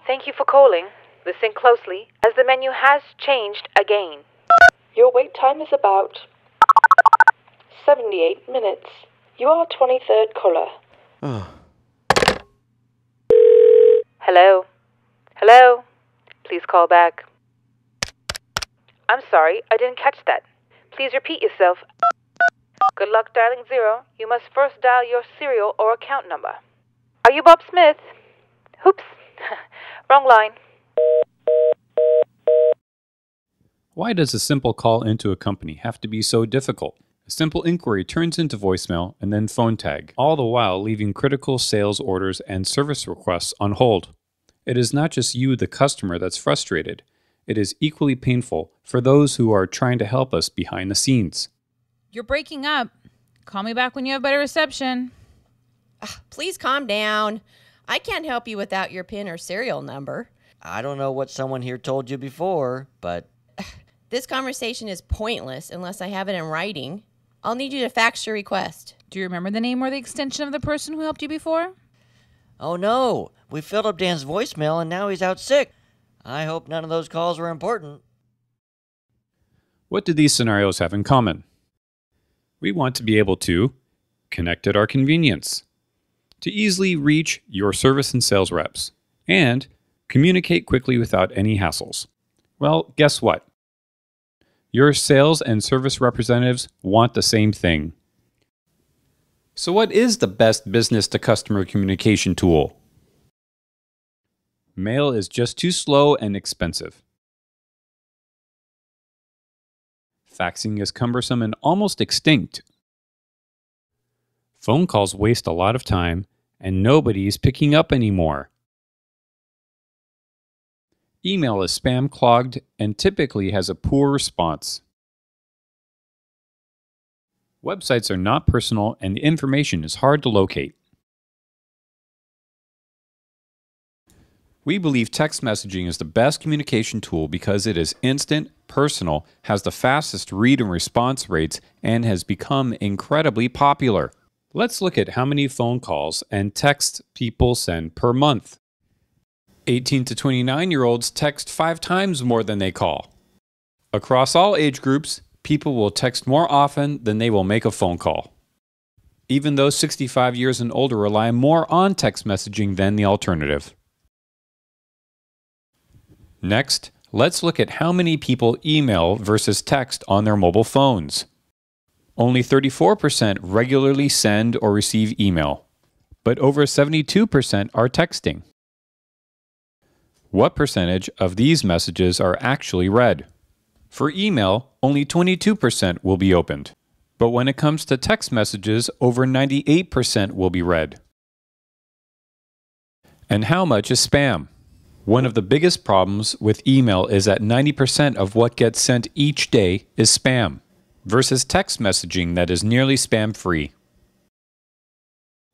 Thank you for calling. Listen closely, as the menu has changed again. Your wait time is about 78 minutes. You are 23rd caller. Hello? Hello? Please call back. I'm sorry, I didn't catch that. Please repeat yourself. Good luck dialing 0. You must first dial your serial or account number. Are you Bob Smith? Oops. Wrong line. Why does a simple call into a company have to be so difficult? A simple inquiry turns into voicemail and then phone tag, all the while leaving critical sales orders and service requests on hold. It is not just you, the customer, that's frustrated. It is equally painful for those who are trying to help us behind the scenes. You're breaking up. Call me back when you have better reception. Please calm down. I can't help you without your PIN or serial number. I don't know what someone here told you before, but... This conversation is pointless unless I have it in writing. I'll need you to fax your request. Do you remember the name or the extension of the person who helped you before? Oh no, we filled up Dan's voicemail and now he's out sick. I hope none of those calls were important. What do these scenarios have in common? We want to be able to connect at our convenience, to easily reach your service and sales reps, and communicate quickly without any hassles. Well, guess what? Your sales and service representatives want the same thing. So what is the best business-to-customer communication tool? Mail is just too slow and expensive. Faxing is cumbersome and almost extinct. Phone calls waste a lot of time, and nobody's picking up anymore. Email is spam clogged and typically has a poor response. Websites are not personal and the information is hard to locate. We believe text messaging is the best communication tool because it is instant, personal, has the fastest read and response rates, and has become incredibly popular. Let's look at how many phone calls and texts people send per month. 18 to 29-year-olds text 5 times more than they call. Across all age groups, people will text more often than they will make a phone call. Even those 65 years and older rely more on text messaging than the alternative. Next, let's look at how many people email versus text on their mobile phones. Only 34% regularly send or receive email, but over 72% are texting. What percentage of these messages are actually read? For email, only 22% will be opened. But when it comes to text messages, over 98% will be read. And how much is spam? One of the biggest problems with email is that 90% of what gets sent each day is spam, versus text messaging that is nearly spam-free.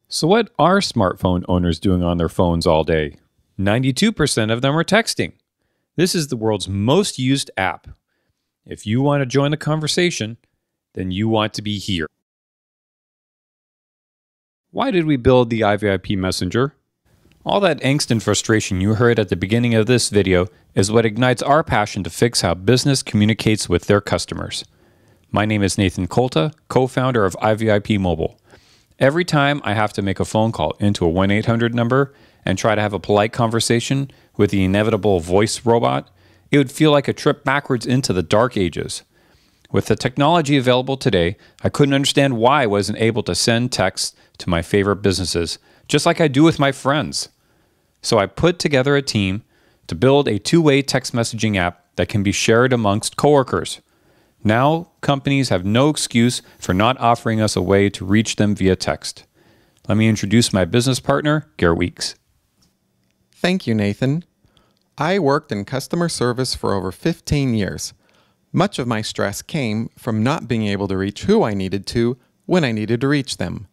So what are smartphone owners doing on their phones all day? 92% of them are texting. This is the world's most used app. If you want to join the conversation, then you want to be here. Why did we build the IVIP Messenger? All that angst and frustration you heard at the beginning of this video is what ignites our passion to fix how business communicates with their customers. My name is Nathan Kolta, co-founder of IVIP Mobile. Every time I have to make a phone call into a 1-800 number and try to have a polite conversation with the inevitable voice robot, it would feel like a trip backwards into the dark ages. With the technology available today, I couldn't understand why I wasn't able to send texts to my favorite businesses, just like I do with my friends. So I put together a team to build a two-way text messaging app that can be shared amongst coworkers. Now, companies have no excuse for not offering us a way to reach them via text. Let me introduce my business partner, Garrett Weeks. Thank you, Nathan. I worked in customer service for over 15 years. Much of my stress came from not being able to reach who I needed to when I needed to reach them.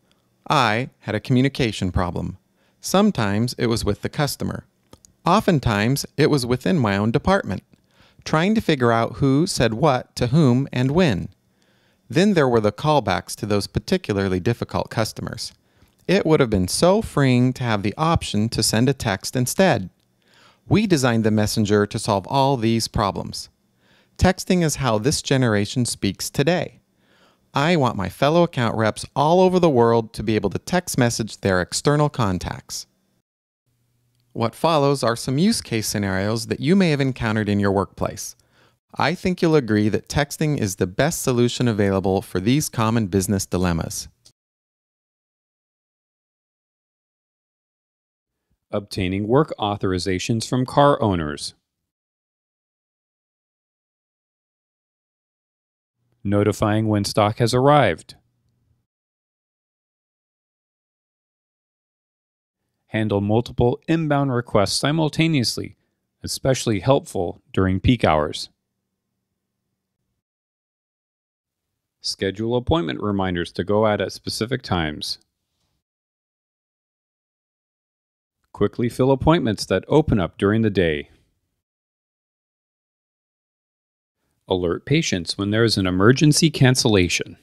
I had a communication problem. Sometimes it was with the customer. Oftentimes it was within my own department, trying to figure out who said what to whom and when. Then there were the callbacks to those particularly difficult customers. It would have been so freeing to have the option to send a text instead. We designed the messenger to solve all these problems. Texting is how this generation speaks today. I want my fellow account reps all over the world to be able to text message their external contacts. What follows are some use case scenarios that you may have encountered in your workplace. I think you'll agree that texting is the best solution available for these common business dilemmas. Obtaining work authorizations from car owners. Notifying when stock has arrived. Handle multiple inbound requests simultaneously, especially helpful during peak hours. Schedule appointment reminders to go out at specific times. Quickly fill appointments that open up during the day. Alert patients when there is an emergency cancellation.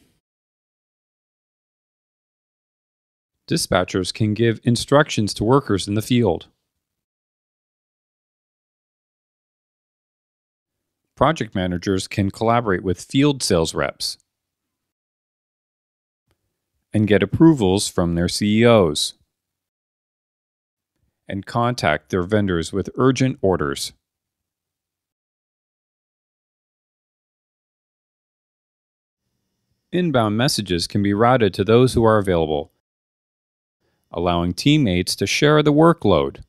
Dispatchers can give instructions to workers in the field. Project managers can collaborate with field sales reps and get approvals from their CEOs and contact their vendors with urgent orders. Inbound messages can be routed to those who are available, allowing teammates to share the workload.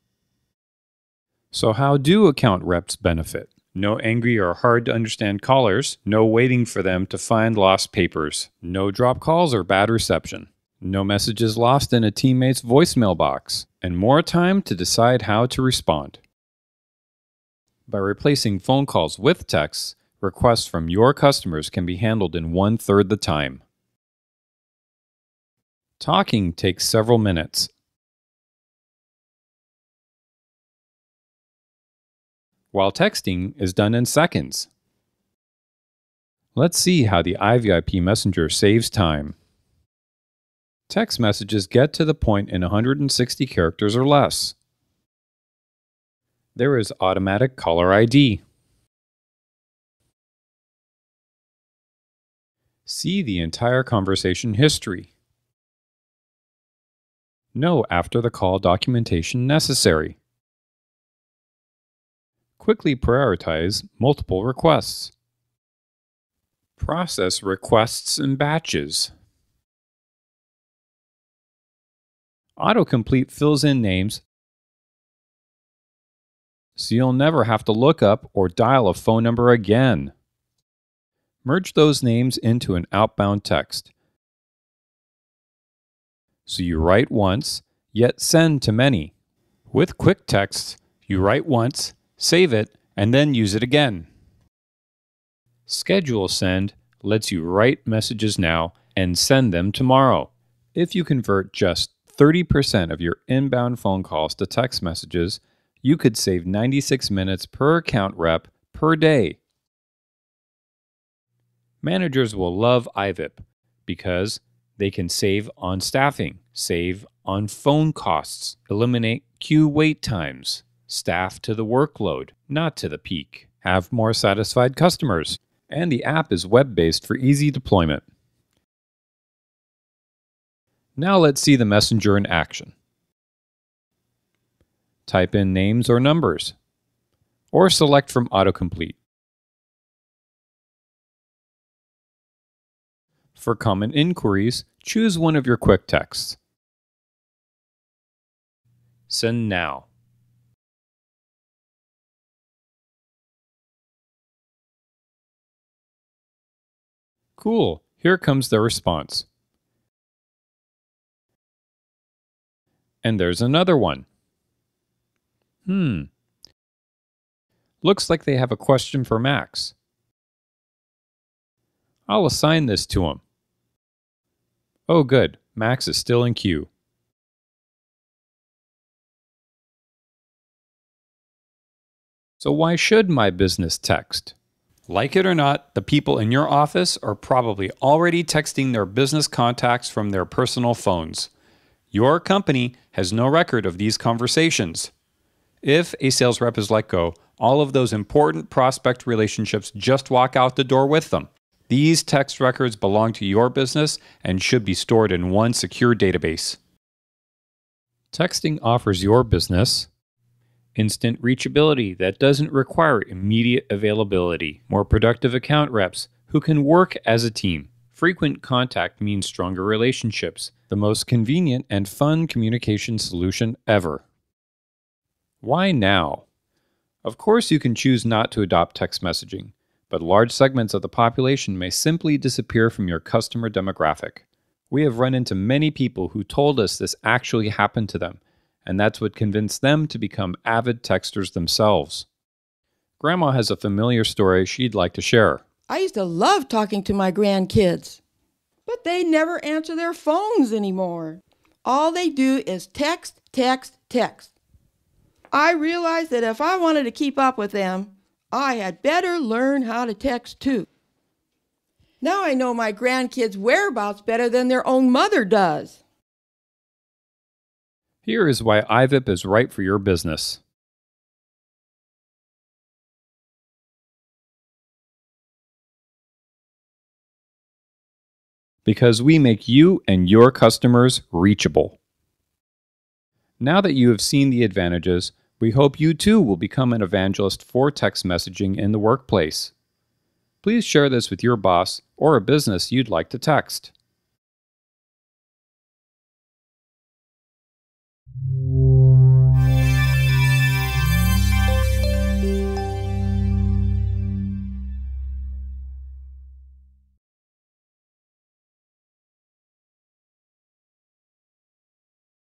So how do account reps benefit? No angry or hard to understand callers, no waiting for them to find lost papers, no drop calls or bad reception, no messages lost in a teammate's voicemail box, and more time to decide how to respond. By replacing phone calls with texts, requests from your customers can be handled in 1/3 the time. Talking takes several minutes. While texting is done in seconds. Let's see how the IVIP Messenger saves time. Text messages get to the point in 160 characters or less. There is automatic caller ID. See the entire conversation history. No after the call documentation necessary. Quickly prioritize multiple requests. Process requests in batches. Autocomplete fills in names, so you'll never have to look up or dial a phone number again. Merge those names into an outbound text. So you write once, yet send to many. With quick texts, you write once, save it, and then use it again. Schedule send lets you write messages now and send them tomorrow. If you convert just 30% of your inbound phone calls to text messages, you could save 96 minutes per account rep per day. Managers will love IVIP because they can save on staffing, save on phone costs, eliminate queue wait times, staff to the workload, not to the peak, have more satisfied customers, and the app is web-based for easy deployment. Now let's see the messenger in action. Type in names or numbers, or select from autocomplete. For common inquiries, choose one of your quick texts. Send now. Cool, here comes the response. And there's another one. Looks like they have a question for Max. I'll assign this to him. Oh good, Max is still in queue. So why should my business text? Like it or not, the people in your office are probably already texting their business contacts from their personal phones. Your company has no record of these conversations. If a sales rep is let go, all of those important prospect relationships just walk out the door with them. These text records belong to your business and should be stored in one secure database. Texting offers your business instant reachability that doesn't require immediate availability, more productive account reps who can work as a team. Frequent contact means stronger relationships, the most convenient and fun communication solution ever. Why now? Of course, you can choose not to adopt text messaging, but large segments of the population may simply disappear from your customer demographic. We have run into many people who told us this actually happened to them, and that's what convinced them to become avid texters themselves. Grandma has a familiar story she'd like to share. I used to love talking to my grandkids, but they never answer their phones anymore. All they do is text, text, text. I realized that if I wanted to keep up with them, I had better learn how to text too. Now I know my grandkids' whereabouts better than their own mother does. Here is why iVIP is right for your business. Because we make you and your customers reachable. Now that you have seen the advantages, we hope you too will become an evangelist for text messaging in the workplace. Please share this with your boss or a business you'd like to text.